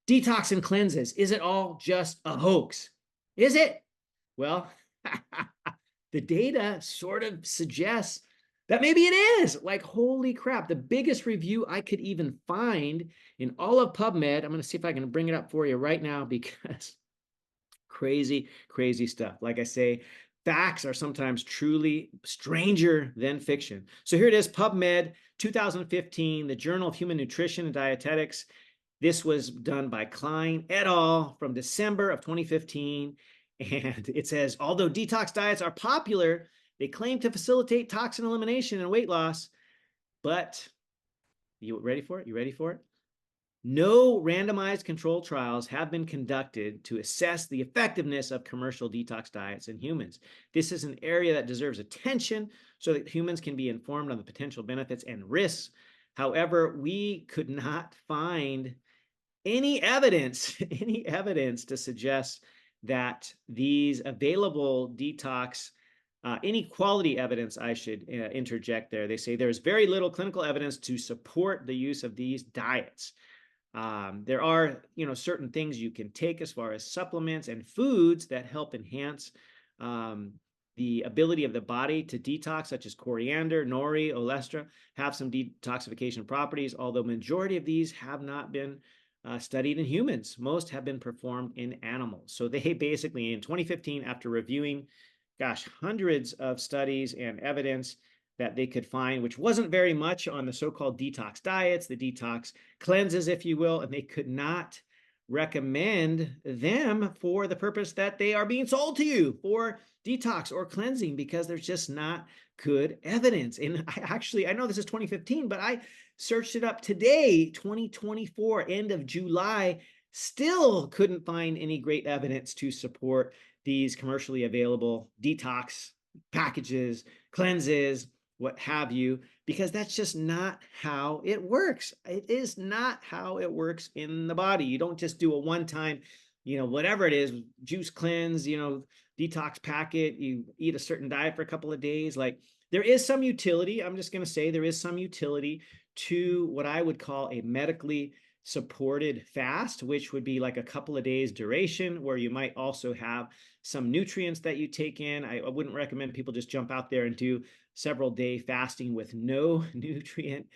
Detox and cleanses, is it all just a hoax? Is it? Well, the data sort of suggests that maybe it is. Like, holy crap, the biggest review I could even find in all of PubMed. I'm going to see if I can bring it up for you right now because crazy, crazy stuff. Like I say, facts are sometimes truly stranger than fiction. So here it is, PubMed 2015, the Journal of Human Nutrition and Dietetics. This was done by Klein et al. From December of 2015. And it says, although detox diets are popular, they claim to facilitate toxin elimination and weight loss. But you ready for it? You ready for it? No randomized controlled trials have been conducted to assess the effectiveness of commercial detox diets in humans. This is an area that deserves attention so that humans can be informed on the potential benefits and risks. However, we could not find any evidence, any evidence to suggest that these available detox, any quality evidence, I should interject there. They say there's very little clinical evidence to support the use of these diets. There are, certain things you can take as far as supplements and foods that help enhance the ability of the body to detox, such as coriander, nori, olestra, have some detoxification properties, although majority of these have not been studied in humans. Most have been performed in animals. So they basically, in 2015, after reviewing, hundreds of studies and evidence that they could find, which wasn't very much on the so-called detox diets, the detox cleanses, if you will, and they could not recommend them for the purpose that they are being sold to you for detox or cleansing, because there's just not good evidence. And I know this is 2015, but I searched it up today, 2024, end of July, still couldn't find any great evidence to support these commercially available detox packages, cleanses, what have you, because that's just not how it works. It is not how it works in the body. You don't just do a one-time, whatever it is, juice cleanse, detox packet, you eat a certain diet for a couple of days. Like, there is some utility. I'm just going to say there is some utility to what I would call a medically supported fast, which would be like a couple of days duration, where you might also have some nutrients that you take in. I wouldn't recommend people just jump out there and do several day fasting with no nutrient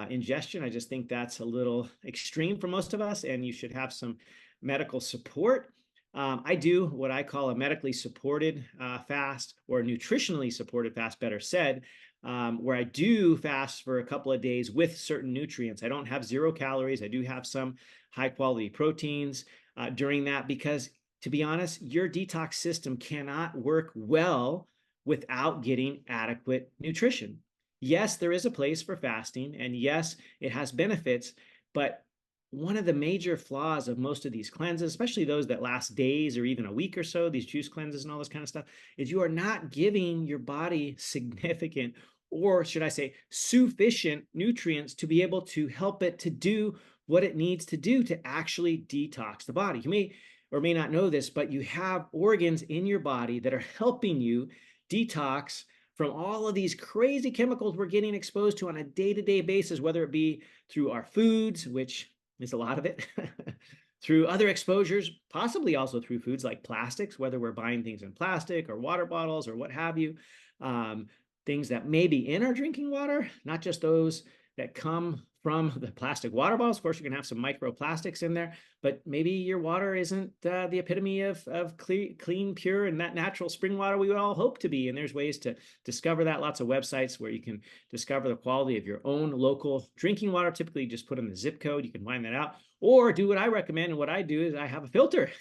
ingestion. I just think that's a little extreme for most of us, and you should have some medical support. I do what I call a medically supported fast, or nutritionally supported fast, better said, where I do fast for a couple of days with certain nutrients. I don't have 0 calories. I do have some high quality proteins during that, because, to be honest, your detox system cannot work well without getting adequate nutrition. Yes, there is a place for fasting, and yes, it has benefits, but one of the major flaws of most of these cleanses, especially those that last days or even a week or so, these juice cleanses and all this kind of stuff, is you are not giving your body significant, or should I say sufficient, nutrients to be able to help it to do what it needs to do to actually detox the body. You may or may not know this, but you have organs in your body that are helping you detox from all of these crazy chemicals we're getting exposed to on a day-to-day basis, whether it be through our foods, which is a lot of it, through other exposures, possibly also through foods like plastics, whether we're buying things in plastic or water bottles or what have you, things that may be in our drinking water, not just those that come from the plastic water bottles. Of course, you're gonna have some microplastics in there, but maybe your water isn't the epitome of clean, pure, and that natural spring water we would all hope to be. And there's ways to discover that. Lots of websites where you can discover the quality of your own local drinking water. Typically, just put in the zip code. You can find that out, or do what I recommend. And what I do is I have a filter.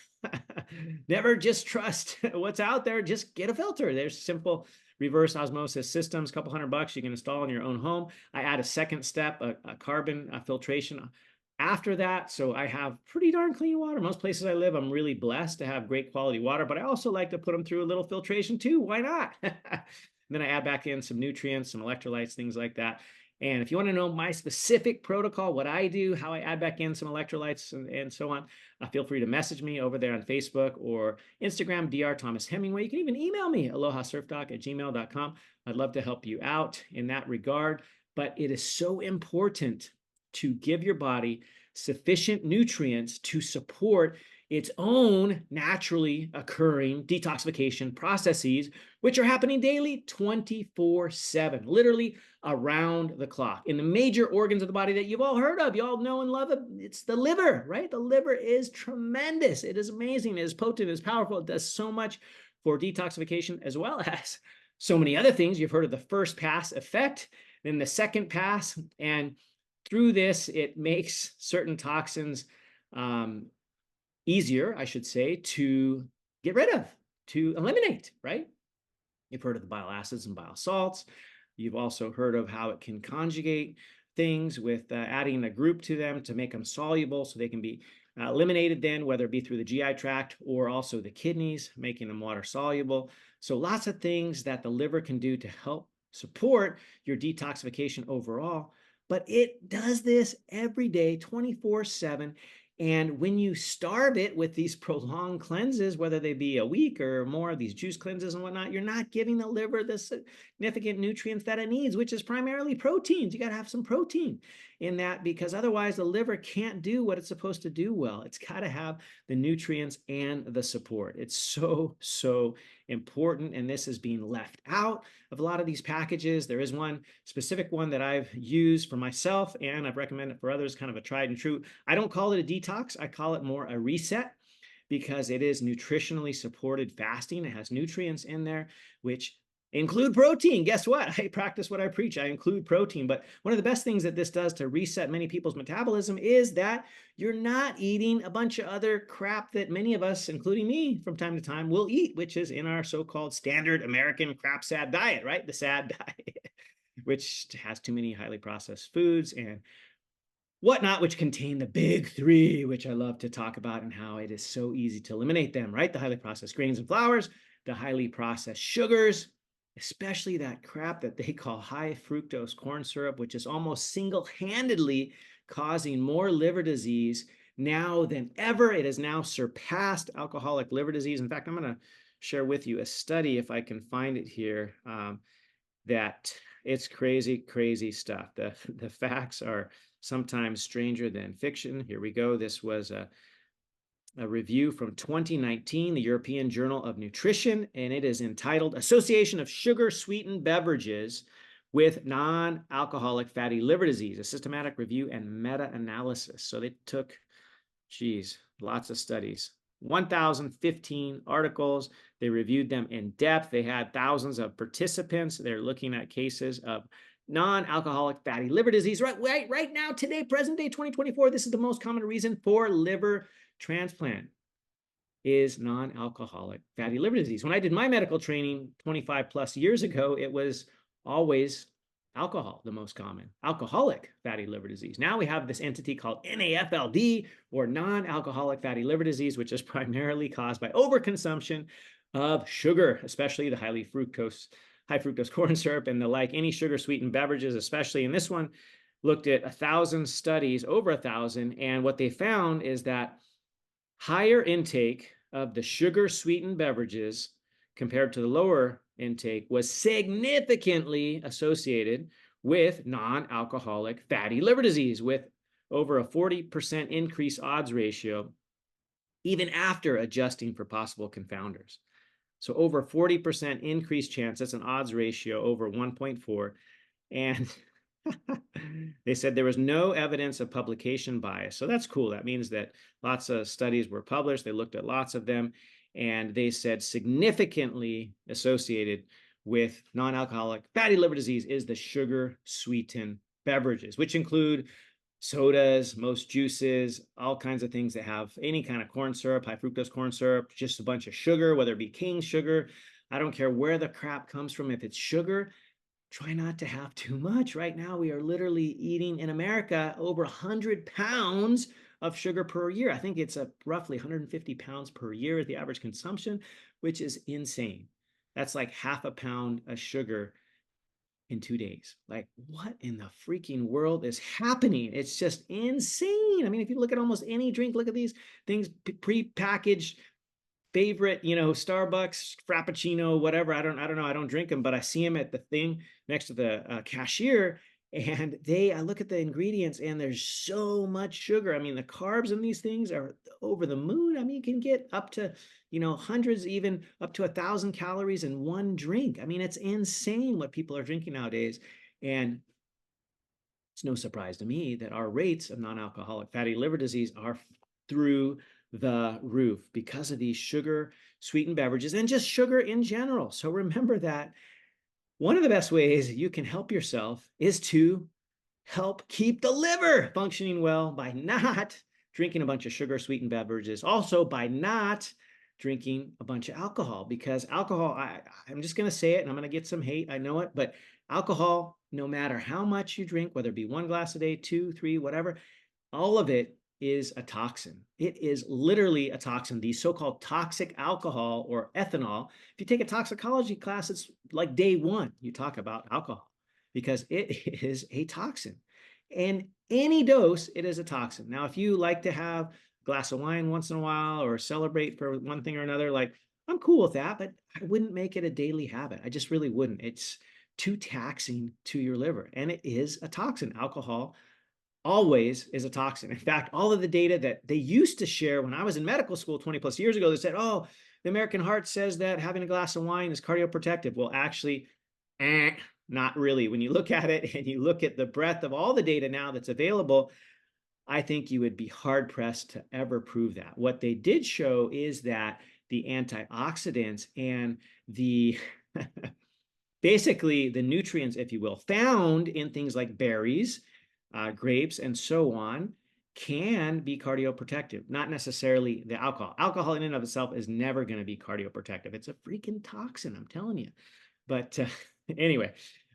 Never just trust what's out there. Just get a filter. There's simple reverse osmosis systems, a couple $100 you can install in your own home. I add a second step, a carbon filtration after that. So I have pretty darn clean water. Most places I live, I'm really blessed to have great quality water, but I also like to put them through a little filtration too. Why not? Then I add back in some nutrients, some electrolytes, things like that. And if you want to know my specific protocol, what I do, how I add back in some electrolytes and so on, feel free to message me over there on Facebook or Instagram, Dr. Thomas Hemingway. You can even email me, alohasurfdoc@gmail.com. I'd love to help you out in that regard. But it is so important to give your body sufficient nutrients to support its own naturally occurring detoxification processes, which are happening daily 24/7, literally around the clock. In the major organs of the body that you've all heard of, you all know and love it, it's the liver, right? The liver is tremendous. It is amazing. It is potent. It is powerful. It does so much for detoxification as well as so many other things. You've heard of the first pass effect, then the second pass, and through this, it makes certain toxins easier, I should say, to get rid of, to eliminate, right? You've heard of the bile acids and bile salts. You've also heard of how it can conjugate things with adding a group to them to make them soluble so they can be eliminated then, whether it be through the GI tract or also the kidneys, making them water soluble. So lots of things that the liver can do to help support your detoxification overall. But it does this every day, 24/7. And when you starve it with these prolonged cleanses, whether they be a week or more, these juice cleanses and whatnot, you're not giving the liver the significant nutrients that it needs, which is primarily proteins. You got to have some protein in that because otherwise the liver can't do what it's supposed to do well. It's got to have the nutrients and the support. It's so, so important. And this is being left out of a lot of these packages. There is one specific one that I've used for myself and I've recommended for others, kind of a tried and true. I don't call it a detox. I call it more a reset because it is nutritionally supported fasting. It has nutrients in there, which include protein. Guess what? I practice what I preach. I include protein. But one of the best things that this does to reset many people's metabolism is that you're not eating a bunch of other crap that many of us, including me, from time to time will eat, which is in our so-called standard American crap sad diet, right? The sad diet, which has too many highly processed foods and whatnot, which contain the big three, which I love to talk about and how it is so easy to eliminate them, right? The highly processed grains and flours, the highly processed sugars, especially that crap that they call high fructose corn syrup, which is almost single-handedly causing more liver disease now than ever. It has now surpassed alcoholic liver disease. In fact, I'm going to share with you a study, if I can find it here, that it's crazy, crazy stuff. The facts are sometimes stranger than fiction. Here we go. This was a review from 2019, the European Journal of Nutrition, and it is entitled Association of Sugar-Sweetened Beverages with Non-Alcoholic Fatty Liver Disease, a systematic review and meta-analysis. So they took, lots of studies, 1,015 articles. They reviewed them in depth. They had thousands of participants. They're looking at cases of non-alcoholic fatty liver disease. Right now, today, present day 2024, this is the most common reason for liver transplant is non-alcoholic fatty liver disease. When I did my medical training 25 plus years ago, it was always alcohol, the most common, alcoholic fatty liver disease. Now we have this entity called NAFLD, or non-alcoholic fatty liver disease, which is primarily caused by overconsumption of sugar, especially the high fructose corn syrup and the like, any sugar sweetened beverages, especially. In this one, looked at 1,000 studies, over 1,000, and what they found is that higher intake of the sugar sweetened beverages compared to the lower intake was significantly associated with non-alcoholic fatty liver disease, with over a 40% increase odds ratio, even after adjusting for possible confounders. So over 40% increased chance, that's an odds ratio over 1.4. And they said there was no evidence of publication bias. So that's cool. That means that lots of studies were published. They looked at lots of them, and they said significantly associated with non-alcoholic fatty liver disease is the sugar-sweetened beverages, which include sodas, most juices, all kinds of things that have any kind of corn syrup, high fructose corn syrup, just a bunch of sugar, whether it be cane sugar. I don't care where the crap comes from. If it's sugar, try not to have too much. Right now, we are literally eating in America over 100 pounds of sugar per year. I think it's roughly 150 pounds per year is the average consumption, which is insane. That's like half a pound of sugar in 2 days. Like, what in the freaking world is happening? It's just insane. I mean, if you look at almost any drink, look at these things, pre-packaged, favorite, Starbucks, Frappuccino, whatever. I don't know. I don't drink them, but I see them at the thing next to the cashier, And I look at the ingredients and there's so much sugar. I mean, the carbs in these things are over the moon. I mean, you can get up to, hundreds, even up to 1,000 calories in one drink. I mean, it's insane what people are drinking nowadays. And it's no surprise to me that our rates of non-alcoholic fatty liver disease are through the roof because of these sugar sweetened beverages and just sugar in general. So remember that one of the best ways you can help yourself is to help keep the liver functioning well by not drinking a bunch of sugar sweetened beverages. Also, by not drinking a bunch of alcohol, because alcohol, I'm just going to say it and I'm going to get some hate. I know it, but alcohol, no matter how much you drink, whether it be 1 glass a day, two, three, whatever, all of it is a toxin. It is literally a toxin. The so-called toxic alcohol or ethanol. If you take a toxicology class, it's like day one, you talk about alcohol because it is a toxin. And any dose, it is a toxin. Now, if you like to have a glass of wine once in a while or celebrate for one thing or another, like I'm cool with that, but I wouldn't make it a daily habit. I just really wouldn't. It's too taxing to your liver, and it is a toxin. Alcohol always is a toxin. In fact, all of the data that they used to share when I was in medical school 20 plus years ago, they said, oh, the American heart says that having a glass of wine is cardioprotective. Well, actually, not really. When you look at it and you look at the breadth of all the data now that's available, I think you would be hard pressed to ever prove that. What they did show is that the antioxidants and the basically the nutrients, if you will, found in things like berries, grapes, and so on, can be cardioprotective, not necessarily the alcohol. Alcohol in and of itself is never going to be cardioprotective. It's a freaking toxin, I'm telling you. But anyway,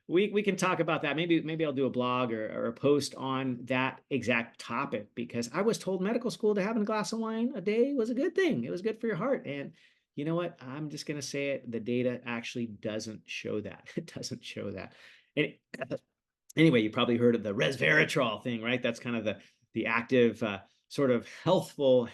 we can talk about that. Maybe I'll do a blog or a post on that exact topic, because I was told medical school to having a glass of wine a day was a good thing. It was good for your heart. And you know what? I'm just going to say it. The data actually doesn't show that. It doesn't show that. And anyway, you probably heard of the resveratrol thing, right? That's kind of the active sort of helpful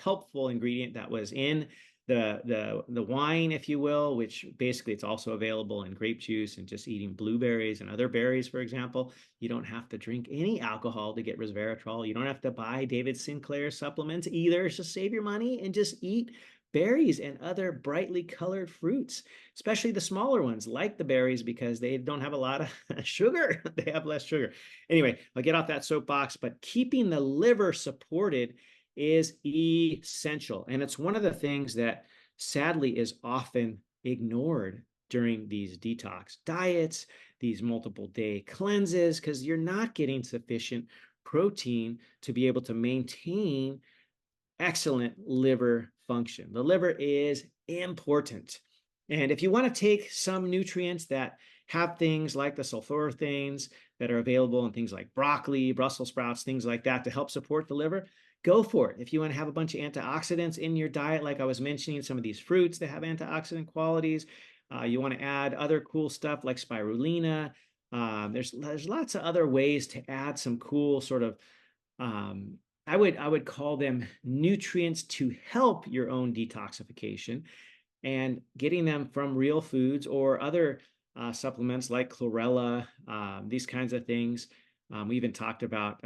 ingredient that was in the wine, if you will, which basically it's also available in grape juice and just eating blueberries and other berries, for example. You don't have to drink any alcohol to get resveratrol. You don't have to buy David Sinclair supplements either. Just save your money and just eat berries and other brightly colored fruits, especially the smaller ones like the berries, because they don't have a lot of sugar. They have less sugar. Anyway, I'll get off that soapbox, but keeping the liver supported is essential. And it's one of the things that sadly is often ignored during these detox diets, these multiple day cleanses, because you're not getting sufficient protein to be able to maintain excellent liver function. The liver is important. And if you want to take some nutrients that have things like the sulforaphane that are available in things like broccoli, Brussels sprouts, things like that to help support the liver, go for it. If you want to have a bunch of antioxidants in your diet, like I was mentioning, some of these fruits that have antioxidant qualities, you want to add other cool stuff like spirulina. There's lots of other ways to add some cool sort of I would call them nutrients to help your own detoxification, and getting them from real foods or other supplements like chlorella, these kinds of things. We even talked about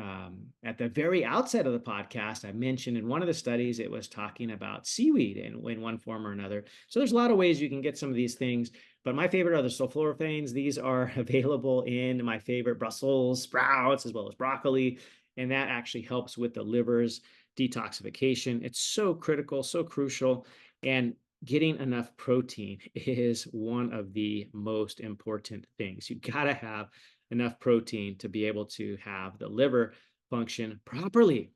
at the very outset of the podcast, I mentioned in one of the studies, it was talking about seaweed in one form or another. So there's a lot of ways you can get some of these things, but my favorite are the sulforaphanes. These are available in my favorite Brussels sprouts as well as broccoli, and that actually helps with the liver's detoxification. It's so critical, so crucial, and getting enough protein is one of the most important things. You got to have enough protein to be able to have the liver function properly.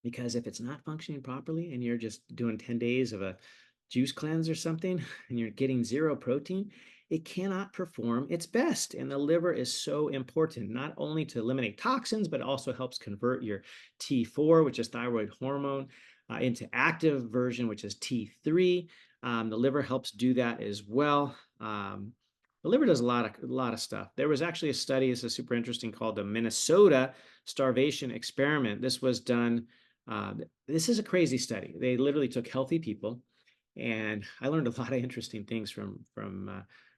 Because if it's not functioning properly and you're just doing 10 days of a juice cleanse or something and you're getting zero protein, it cannot perform its best. And the liver is so important, not only to eliminate toxins, but also helps convert your T4, which is thyroid hormone, into active version, which is T3. The liver helps do that as well. The liver does a lot of stuff. There was actually a study, this is super interesting, called the Minnesota Starvation Experiment. This was done, this is a crazy study. They literally took healthy people, and I learned a lot of interesting things from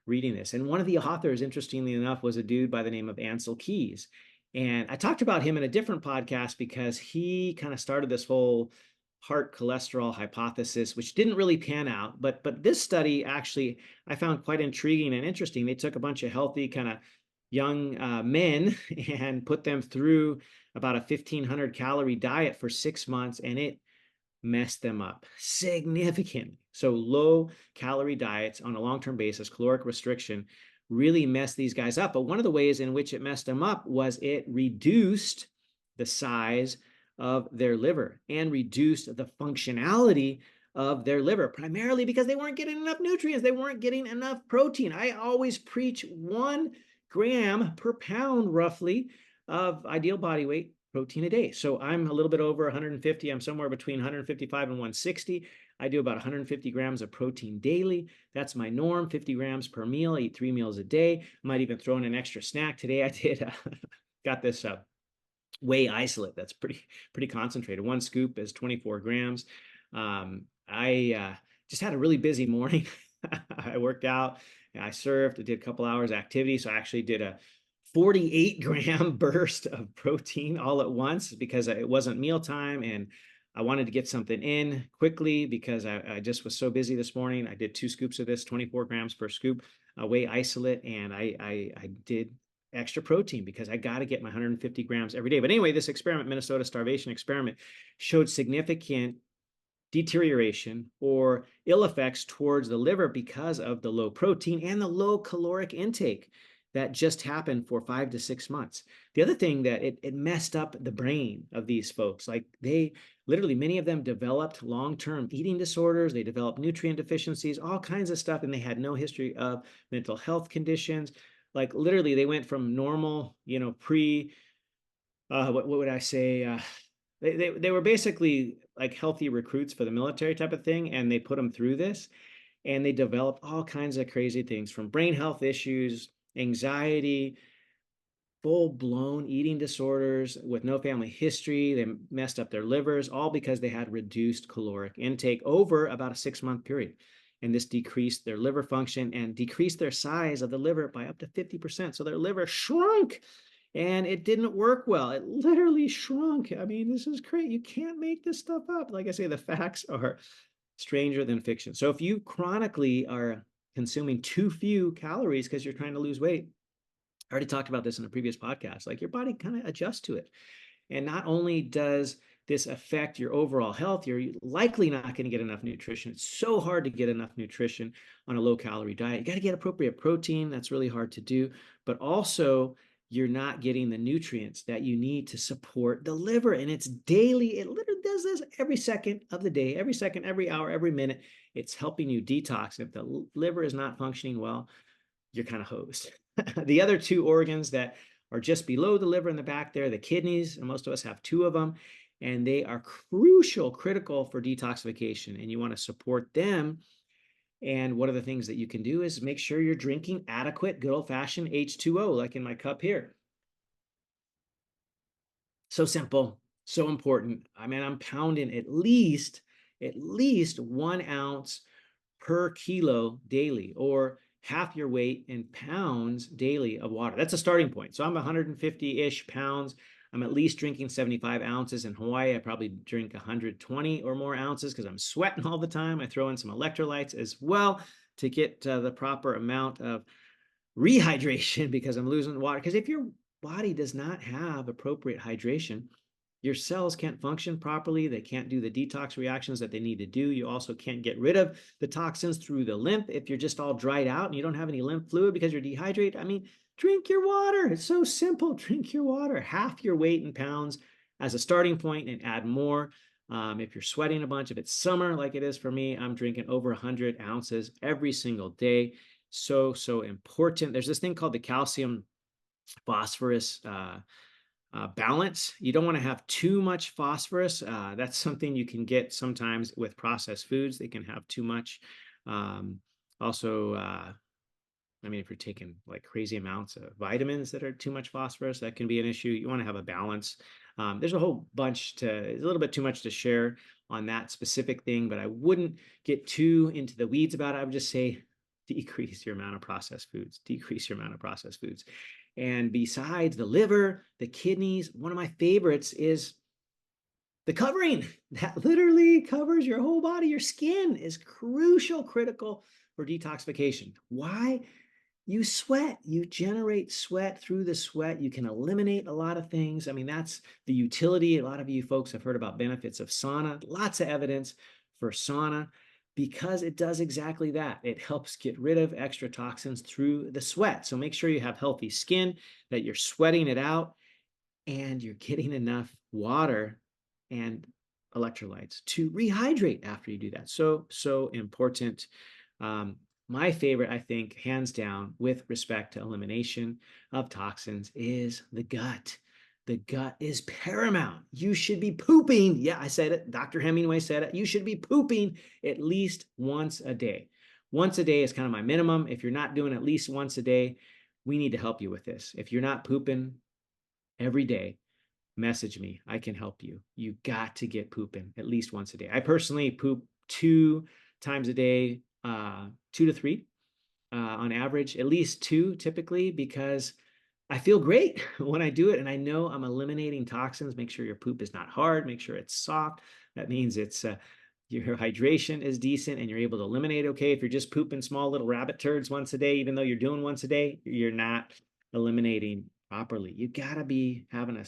reading this. And one of the authors, interestingly enough, was a dude by the name of Ansel Keys. And I talked about him in a different podcast because he kind of started this whole heart cholesterol hypothesis, which didn't really pan out. But this study actually I found quite intriguing and interesting. They took a bunch of healthy kind of young men and put them through about a 1,500 calorie diet for 6 months, and it messed them up significantly. So low calorie diets on a long-term basis, caloric restriction, really messed these guys up. But one of the ways in which it messed them up was it reduced the size of their liver and reduced the functionality of their liver, primarily because they weren't getting enough nutrients. They weren't getting enough protein. I always preach 1 gram per pound, roughly, of ideal body weight protein a day. So I'm a little bit over 150. I'm somewhere between 155 and 160. I do about 150 grams of protein daily. That's my norm, 50 grams per meal. I eat 3 meals a day. I might even throw in an extra snack. Today I did, got this whey isolate that's pretty concentrated. 1 scoop is 24 grams. I just had a really busy morning. I worked out, I surfed, I did a couple hours activity. So I actually did a 48-gram burst of protein all at once because it wasn't mealtime and I wanted to get something in quickly because I just was so busy this morning. I did 2 scoops of this, 24 grams per scoop, whey isolate, and I did extra protein because I got to get my 150 grams every day. But anyway, this experiment, Minnesota starvation experiment, showed significant deterioration or ill effects towards the liver because of the low protein and the low caloric intake that just happened for 5 to 6 months. The other thing that it messed up the brain of these folks. Like they literally, many of them developed long-term eating disorders. They developed nutrient deficiencies, all kinds of stuff, and they had no history of mental health conditions. Like literally, they went from normal, what would I say? They were basically like healthy recruits for the military type of thing, and they put them through this, and they developed all kinds of crazy things from brain health issues, anxiety, full-blown eating disorders with no family history. They messed up their livers, all because they had reduced caloric intake over about a 6-month period. And this decreased their liver function and decreased their size of the liver by up to 50%. So their liver shrunk and it didn't work well. It literally shrunk. I mean, this is crazy. You can't make this stuff up. Like I say, the facts are stranger than fiction. So if you chronically are consuming too few calories because you're trying to lose weight, I already talked about this in a previous podcast, like your body kind of adjusts to it. And not only does this affect your overall health, you're likely not going to get enough nutrition. It's so hard to get enough nutrition on a low calorie diet. You got to get appropriate protein. That's really hard to do. But also, you're not getting the nutrients that you need to support the liver. And it's daily. It literally does this every second of the day, every second, every hour, every minute. It's helping you detox. If the liver is not functioning well, you're kind of hosed. The other 2 organs that are just below the liver in the back there, the kidneys, and most of us have 2 of them, and they are critical for detoxification, and you want to support them. And one of the things that you can do is make sure you're drinking adequate, good old-fashioned H2O, like in my cup here. So simple, so important. I mean, I'm pounding at least 1 ounce per kilo daily, or half your weight in pounds daily of water. That's a starting point. So I'm 150-ish pounds. I'm at least drinking 75 ounces. In Hawaii, I probably drink 120 or more ounces because I'm sweating all the time. I throw in some electrolytes as well to get the proper amount of rehydration because I'm losing water. Because if your body does not have appropriate hydration, your cells can't function properly. They can't do the detox reactions that they need to do. You also can't get rid of the toxins through the lymph if you're just all dried out and you don't have any lymph fluid because you're dehydrated. I mean, drink your water. It's so simple. Drink your water. Half your weight in pounds as a starting point and add more. If you're sweating a bunch, if it's summer like it is for me, I'm drinking over 100 ounces every single day. So important. There's this thing called the calcium phosphorus balance. You don't want to have too much phosphorus. That's something you can get sometimes with processed foods. They can have too much. Also, I mean, if you're taking like crazy amounts of vitamins that are too much phosphorus, that can be an issue. You want to have a balance. There's a whole bunch it's a little bit too much to share on that specific thing, but I wouldn't get too into the weeds about it. I would just say decrease your amount of processed foods, decrease your amount of processed foods. And besides the liver, the kidneys, one of my favorites is the covering that literally covers your whole body. Your skin is crucial, critical for detoxification. Why? You sweat, you generate sweat. Through the sweat, you can eliminate a lot of things. I mean, that's the utility. A lot of you folks have heard about benefits of sauna, lots of evidence for sauna because it does exactly that. It helps get rid of extra toxins through the sweat. So make sure you have healthy skin, that you're sweating it out, and you're getting enough water and electrolytes to rehydrate after you do that. So important. My favorite, I think, hands down, with respect to elimination of toxins, is the gut. The gut is paramount. You should be pooping. Yeah, I said it. Dr. Hemingway said it. You should be pooping at least once a day. Once a day is kind of my minimum. If you're not doing at least once a day, we need to help you with this. If you're not pooping every day, message me. I can help you. You got to get pooping at least once a day. I personally poop 2 times a day, 2 to 3 on average, at least 2 typically, because I feel great when I do it. And I know I'm eliminating toxins. Make sure your poop is not hard. Make sure it's soft. That means it's your hydration is decent and you're able to eliminate okay. If you're just pooping small little rabbit turds once a day, even though you're doing once a day, you're not eliminating properly. You gotta be having a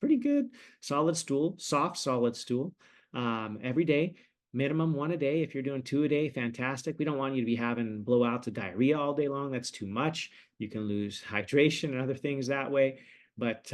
pretty good solid stool, soft solid stool, every day. Minimum 1 a day. If you're doing 2 a day, fantastic. We don't want you to be having blowouts of diarrhea all day long. That's too much. You can lose hydration and other things that way. But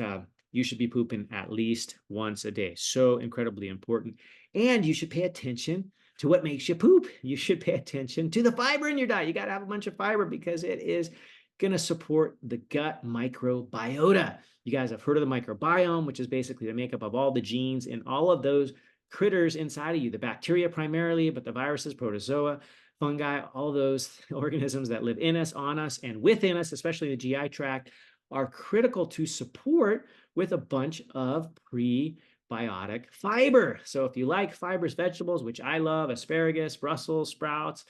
you should be pooping at least once a day. So incredibly important. And you should pay attention to what makes you poop. You should pay attention to the fiber in your diet. You got to have a bunch of fiber because it is going to support the gut microbiota. You guys have heard of the microbiome, which is basically the makeup of all the genes in all of those critters inside of you, the bacteria primarily, but the viruses, protozoa, fungi, all those organisms that live in us, on us, and within us, especially the GI tract, are critical to support with a bunch of prebiotic fiber. So if you like fibrous vegetables, which I love, asparagus, Brussels sprouts,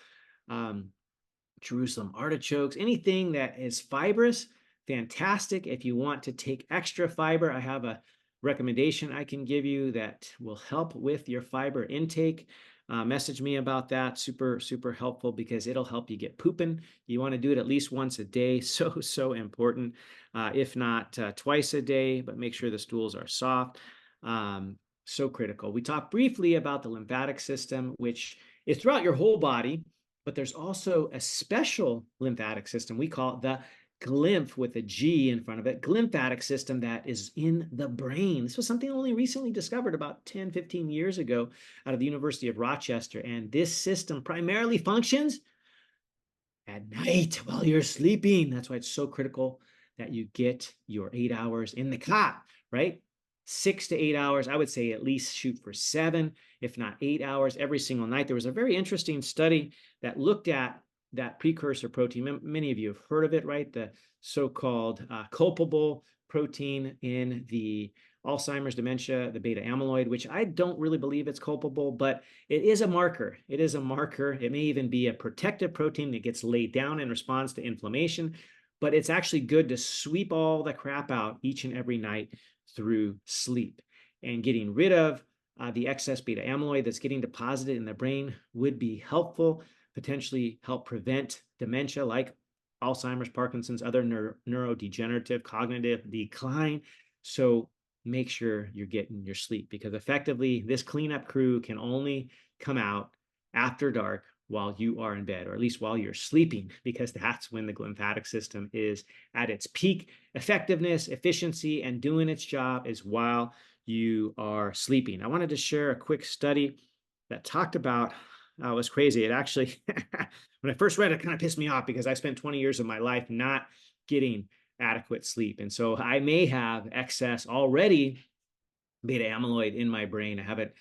Jerusalem artichokes, anything that is fibrous, fantastic. If you want to take extra fiber, I have a recommendation I can give you that will help with your fiber intake. Message me about that. Super, super helpful because it'll help you get pooping. You want to do it at least once a day. So important. If not twice a day, but make sure the stools are soft. So critical. We talked briefly about the lymphatic system, which is throughout your whole body, but there's also a special lymphatic system. We call it the glymph with a G in front of it, glymphatic system, that is in the brain. This was something only recently discovered about 10, 15 years ago out of the University of Rochester. And this system primarily functions at night while you're sleeping. That's why it's so critical that you get your 8 hours in the cot, right? 6 to 8 hours. I would say at least shoot for 7, if not 8 hours every single night. There was a very interesting study that looked at that precursor protein. Many of you have heard of it, right? The so-called culpable protein in the Alzheimer's dementia, the beta amyloid, which I don't really believe it's culpable, but it is a marker. It is a marker. It may even be a protective protein that gets laid down in response to inflammation, but it's actually good to sweep all the crap out each and every night through sleep. And getting rid of the excess beta amyloid that's getting deposited in the brain would be helpful, potentially help prevent dementia like Alzheimer's, Parkinson's, other neurodegenerative cognitive decline. So make sure you're getting your sleep, because effectively this cleanup crew can only come out after dark while you are in bed, or at least while you're sleeping, because that's when the lymphatic system is at its peak effectiveness, efficiency, and doing its job is while you are sleeping. I wanted to share a quick study that talked about, it was crazy. It actually, when I first read it, kind of pissed me off because I spent 20 years of my life not getting adequate sleep. And so I may have excess already beta amyloid in my brain. I haven't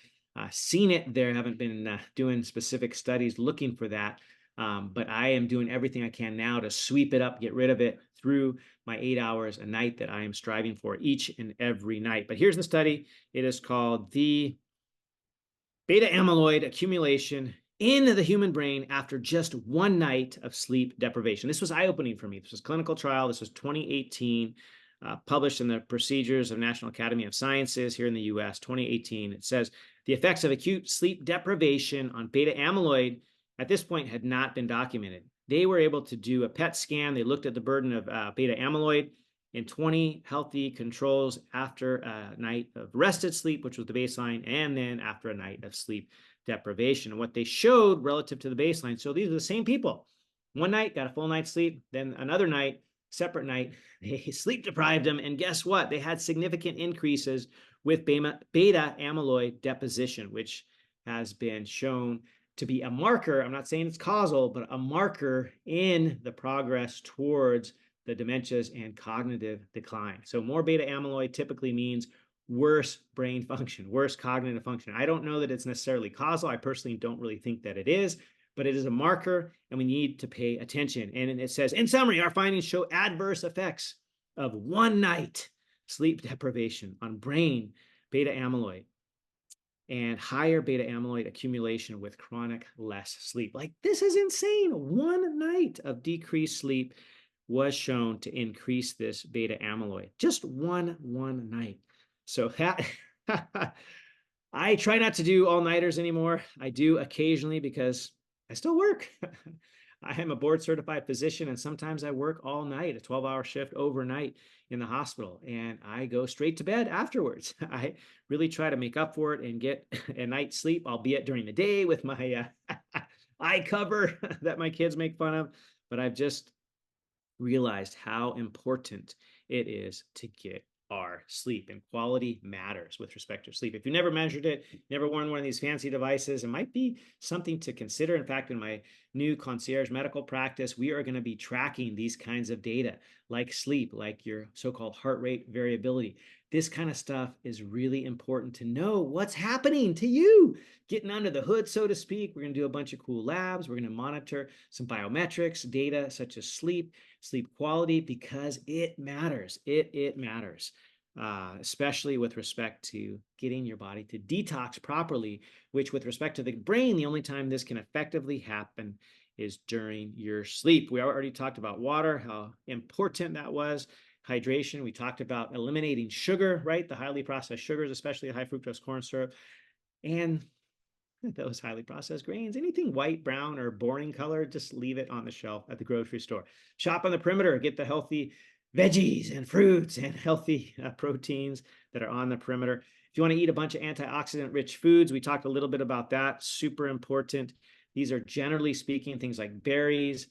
seen it there. I haven't been doing specific studies looking for that. But I am doing everything I can now to sweep it up, get rid of it through my 8 hours a night that I am striving for each and every night. But here's the study. It is called the Beta Amyloid Accumulation in the human brain after just one night of sleep deprivation. This was eye-opening for me. This was a clinical trial. This was 2018, published in the Procedures of National Academy of Sciences here in the US, 2018. It says the effects of acute sleep deprivation on beta amyloid at this point had not been documented. They were able to do a PET scan. They looked at the burden of beta amyloid in 20 healthy controls after a night of rested sleep, which was the baseline, and then after a night of sleep deprivation. And what they showed relative to the baseline, so these are the same people. One night got a full night's sleep, then another night, separate night, they sleep deprived them, and guess what? They had significant increases with beta amyloid deposition, which has been shown to be a marker. I'm not saying it's causal, but a marker in the progress towards the dementias and cognitive decline. So more beta amyloid typically means worse brain function, worse cognitive function. I don't know that it's necessarily causal. I personally don't really think that it is, but it is a marker and we need to pay attention. And it says, in summary, our findings show adverse effects of one night sleep deprivation on brain beta amyloid and higher beta amyloid accumulation with chronic less sleep. Like, this is insane. One night of decreased sleep was shown to increase this beta amyloid. Just one night. So I try not to do all-nighters anymore. I do occasionally because I still work. I am a board certified physician, and sometimes I work all night, a 12-hour shift overnight in the hospital, and I go straight to bed afterwards. I really try to make up for it and get a night's sleep, albeit during the day with my eye cover that my kids make fun of. But I've just realized how important it is to get our sleep, and quality matters with respect to sleep. If you never measured it, never worn one of these fancy devices, it might be something to consider. In fact, in my new concierge medical practice, we are going to be tracking these kinds of data like sleep, like your so-called heart rate variability. This kind of stuff is really important to know what's happening to you, getting under the hood, so to speak. We're going to do a bunch of cool labs. We're going to monitor some biometrics, data such as sleep quality, because it matters. It matters, especially with respect to getting your body to detox properly, which with respect to the brain, the only time this can effectively happen is during your sleep. We already talked about water, how important that was. Hydration, we talked about eliminating sugar, right? The highly processed sugars, especially high fructose corn syrup, and those highly processed grains. Anything white, brown, or boring color, just leave it on the shelf at the grocery store. Shop on the perimeter, get the healthy veggies and fruits and healthy proteins that are on the perimeter. If you want to eat a bunch of antioxidant-rich foods, we talked a little bit about that, super important. These are, generally speaking, things like berries.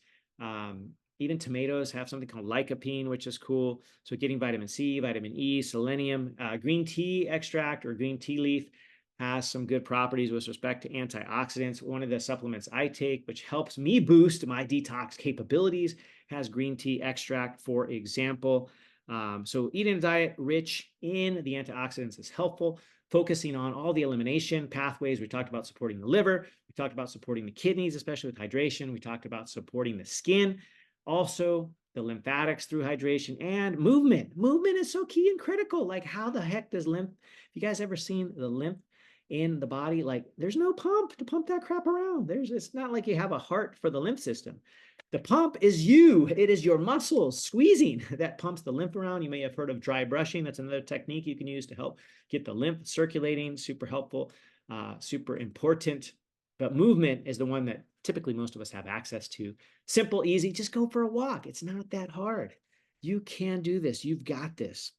Even tomatoes have something called lycopene, which is cool. So getting vitamin C, vitamin E, selenium, green tea extract or green tea leaf has some good properties with respect to antioxidants. One of the supplements I take, which helps me boost my detox capabilities, has green tea extract, for example. So eating a diet rich in the antioxidants is helpful. Focusing on all the elimination pathways. We talked about supporting the liver. We talked about supporting the kidneys, especially with hydration. We talked about supporting the skin. Also, the lymphatics through hydration and movement. Movement is so key and critical. Like, how the heck does lymph, you guys ever seen the lymph in the body? Like, there's no pump to pump that crap around. It's not like you have a heart for the lymph system. The pump is you. It is your muscles squeezing that pumps the lymph around. You may have heard of dry brushing. That's another technique you can use to help get the lymph circulating. Super helpful, super important. But movement is the one that typically most of us have access to. Simple, easy, just go for a walk. It's not that hard. You can do this. You've got this.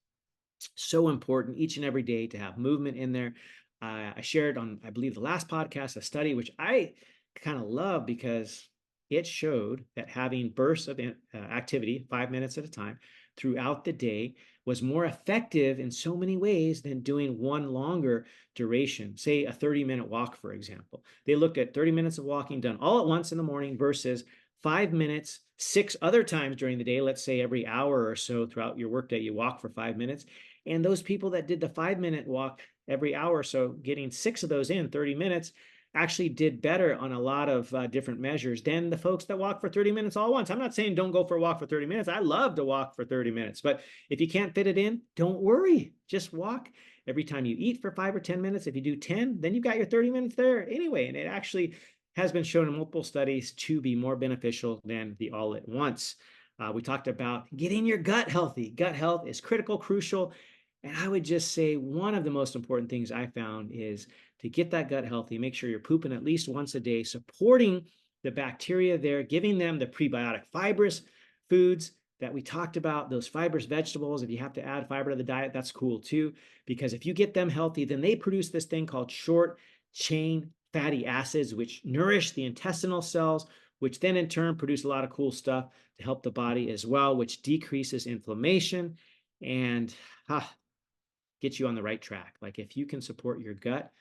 So important each and every day to have movement in there. I shared on, I believe, the last podcast, a study which I kind of love because it showed that having bursts of activity, 5 minutes at a time, throughout the day was more effective in so many ways than doing one longer duration, say a 30-minute walk, for example. They looked at 30 minutes of walking done all at once in the morning versus 5 minutes, 6 other times during the day. Let's say every hour or so throughout your workday, you walk for 5 minutes. And those people that did the 5-minute walk every hour or so, getting 6 of those in 30 minutes, actually did better on a lot of different measures than the folks that walk for 30 minutes all at once. I'm not saying don't go for a walk for 30 minutes. I love to walk for 30 minutes. But if you can't fit it in, don't worry. Just walk every time you eat for 5 or 10 minutes. If you do 10, then you've got your 30 minutes there anyway. And it actually has been shown in multiple studies to be more beneficial than the all at once. We talked about getting your gut healthy. Gut health is critical, crucial. And I would just say one of the most important things I found is to get that gut healthy, make sure you're pooping at least once a day, supporting the bacteria there, giving them the prebiotic fibrous foods that we talked about, those fibrous vegetables. If you have to add fiber to the diet, that's cool too, because if you get them healthy, then they produce this thing called short chain fatty acids, which nourish the intestinal cells, which then in turn produce a lot of cool stuff to help the body as well, which decreases inflammation and gets you on the right track. Like if you can support your gut,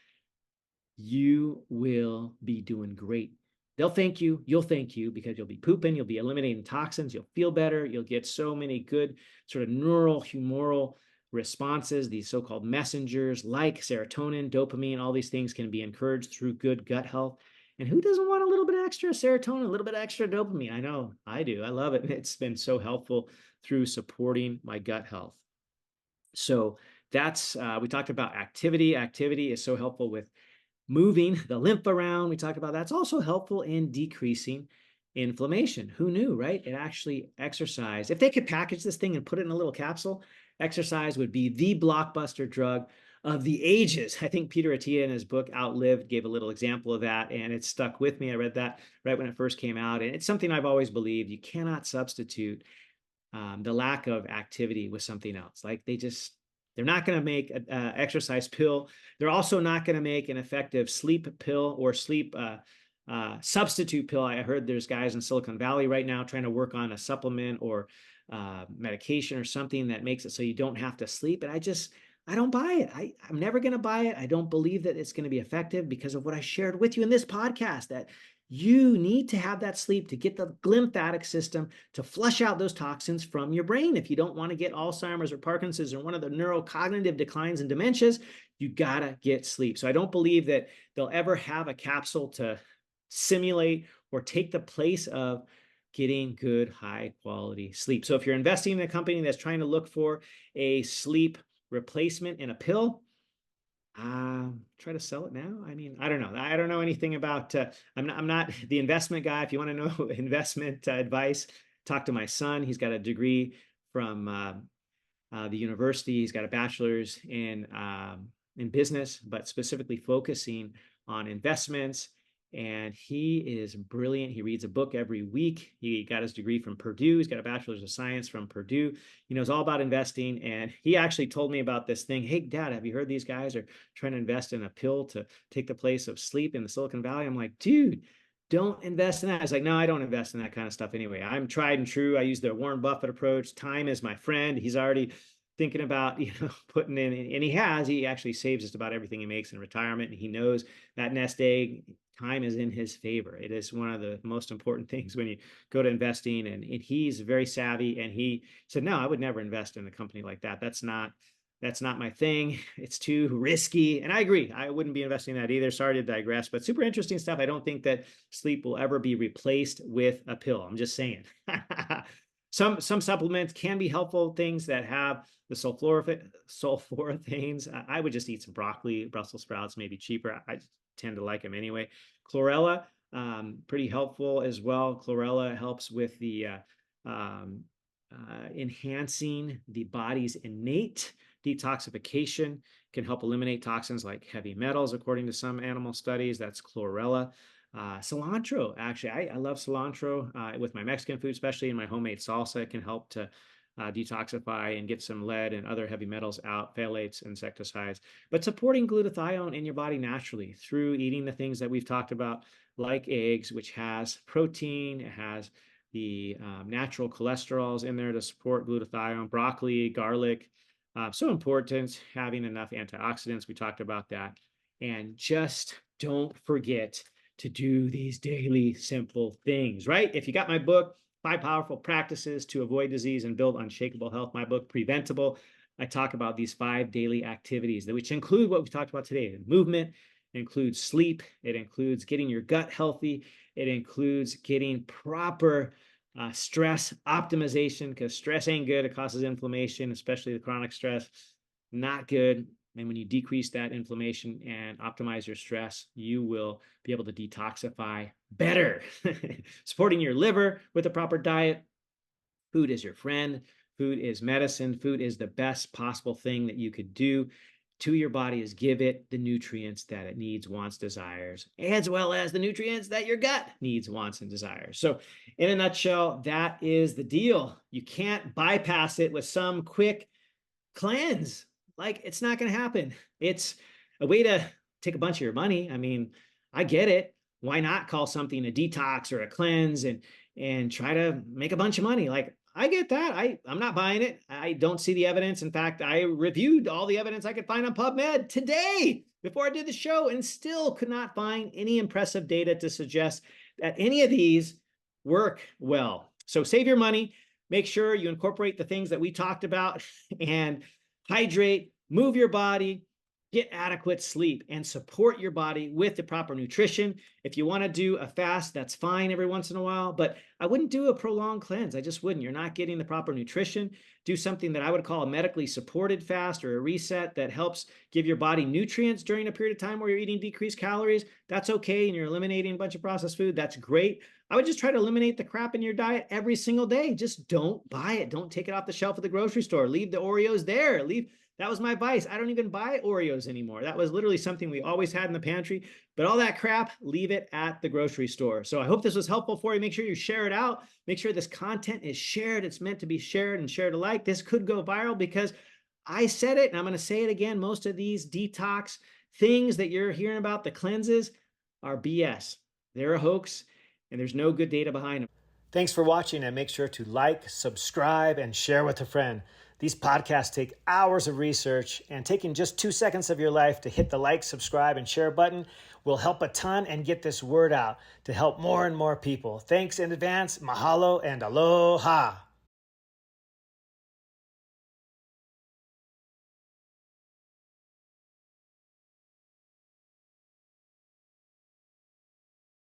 you will be doing great. They'll thank you. You'll thank you because you'll be pooping. You'll be eliminating toxins. You'll feel better. You'll get so many good sort of neural, humoral responses. These so-called messengers like serotonin, dopamine, all these things can be encouraged through good gut health. And who doesn't want a little bit extra serotonin, a little bit extra dopamine? I know I do. I love it. It's been so helpful through supporting my gut health. So that's, we talked about activity. Activity is so helpful with moving the lymph around. We talked about that's also helpful in decreasing inflammation. Who knew, right? It actually exercise. If they could package this thing and put it in a little capsule, exercise would be the blockbuster drug of the ages. I think Peter Attia in his book Outlived gave a little example of that, and it stuck with me. I read that right when it first came out, and it's something I've always believed. You cannot substitute the lack of activity with something else. Like they're not going to make an exercise pill. They're also not going to make an effective sleep pill or sleep substitute pill. I heard there's guys in Silicon Valley right now trying to work on a supplement or medication or something that makes it so you don't have to sleep. And I don't buy it. I'm never going to buy it. I don't believe that it's going to be effective because of what I shared with you in this podcast, that you need to have that sleep to get the lymphatic system to flush out those toxins from your brain. If you don't want to get Alzheimer's or Parkinson's or one of the neurocognitive declines and dementias, you gotta get sleep. So I don't believe that they'll ever have a capsule to simulate or take the place of getting good, high quality sleep. So if you're investing in a company that's trying to look for a sleep replacement in a pill, try to sell it now. I mean, I don't know. I don't know anything about, I'm not the investment guy. If you want to know investment advice, talk to my son. He's got a degree from the university. He's got a bachelor's in business, but specifically focusing on investments. And he is brilliant. He reads a book every week. He got his degree from Purdue. He's got a bachelor's of science from Purdue. He knows all about investing. And he actually told me about this thing. Hey, Dad, have you heard these guys are trying to invest in a pill to take the place of sleep in the Silicon Valley? I'm like, dude, don't invest in that. I was like, no, I don't invest in that kind of stuff anyway. I'm tried and true. I use the Warren Buffett approach. Time is my friend. He's already thinking about, putting in, and he actually saves just about everything he makes in retirement. And he knows that nest egg, time is in his favor. It is one of the most important things when you go to investing. And he's very savvy. And he said, no, I would never invest in a company like that. That's not my thing. It's too risky. And I agree. I wouldn't be investing in that either. Sorry to digress, but super interesting stuff. I don't think that sleep will ever be replaced with a pill. I'm just saying. Some supplements can be helpful, things that have the sulforaphane. I would just eat some broccoli, Brussels sprouts, maybe cheaper. I tend to like them anyway. Chlorella, pretty helpful as well. Chlorella helps with the enhancing the body's innate detoxification, can help eliminate toxins like heavy metals, according to some animal studies. That's chlorella. Cilantro, actually, I love cilantro with my Mexican food, especially in my homemade salsa. It can help to detoxify and get some lead and other heavy metals out, phthalates, insecticides, but supporting glutathione in your body naturally through eating the things that we've talked about, like eggs, which has protein, it has the natural cholesterols in there to support glutathione, broccoli, garlic. So important, having enough antioxidants. We talked about that. And just don't forget to do these daily simple things, right? If you got my book, 5 Powerful Practices to Avoid Disease and Build Unshakable Health, my book, Preventable, I talk about these 5 daily activities, which include what we talked about today. Movement, it includes sleep, it includes getting your gut healthy, it includes getting proper stress optimization, because stress ain't good. It causes inflammation, especially the chronic stress. Not good. And when you decrease that inflammation and optimize your stress, you will be able to detoxify better. Supporting your liver with a proper diet. Food is your friend. Food is medicine. Food is the best possible thing that you could do to your body, is give it the nutrients that it needs, wants, desires, as well as the nutrients that your gut needs, wants, and desires. So in a nutshell, that is the deal. You can't bypass it with some quick cleanse. Like, it's not going to happen. It's a way to take a bunch of your money. I mean, I get it. Why not call something a detox or a cleanse and try to make a bunch of money? Like, I get that. I'm not buying it. I don't see the evidence. In fact, I reviewed all the evidence I could find on PubMed today before I did the show and still could not find any impressive data to suggest that any of these work well. So save your money. Make sure you incorporate the things that we talked about and hydrate, move your body, get adequate sleep, and support your body with the proper nutrition. If you want to do a fast, that's fine every once in a while, but I wouldn't do a prolonged cleanse. I just wouldn't. You're not getting the proper nutrition. Do something that I would call a medically supported fast or a reset that helps give your body nutrients during a period of time where you're eating decreased calories. That's okay, and you're eliminating a bunch of processed food. That's great. I would just try to eliminate the crap in your diet every single day. Just don't buy it. Don't take it off the shelf at the grocery store. Leave the Oreos there. That was my advice. I don't even buy Oreos anymore. That was literally something we always had in the pantry. But all that crap, leave it at the grocery store. So I hope this was helpful for you. Make sure you share it out. Make sure this content is shared. It's meant to be shared and shared alike. This could go viral because I said it, and I'm going to say it again. Most of these detox things that you're hearing about, the cleanses, are BS. They're a hoax, and there's no good data behind them. Thanks for watching, and make sure to like, subscribe, and share with a friend. These podcasts take hours of research, and taking just 2 seconds of your life to hit the like, subscribe, and share button will help a ton and get this word out to help more and more people. Thanks in advance. Mahalo and aloha.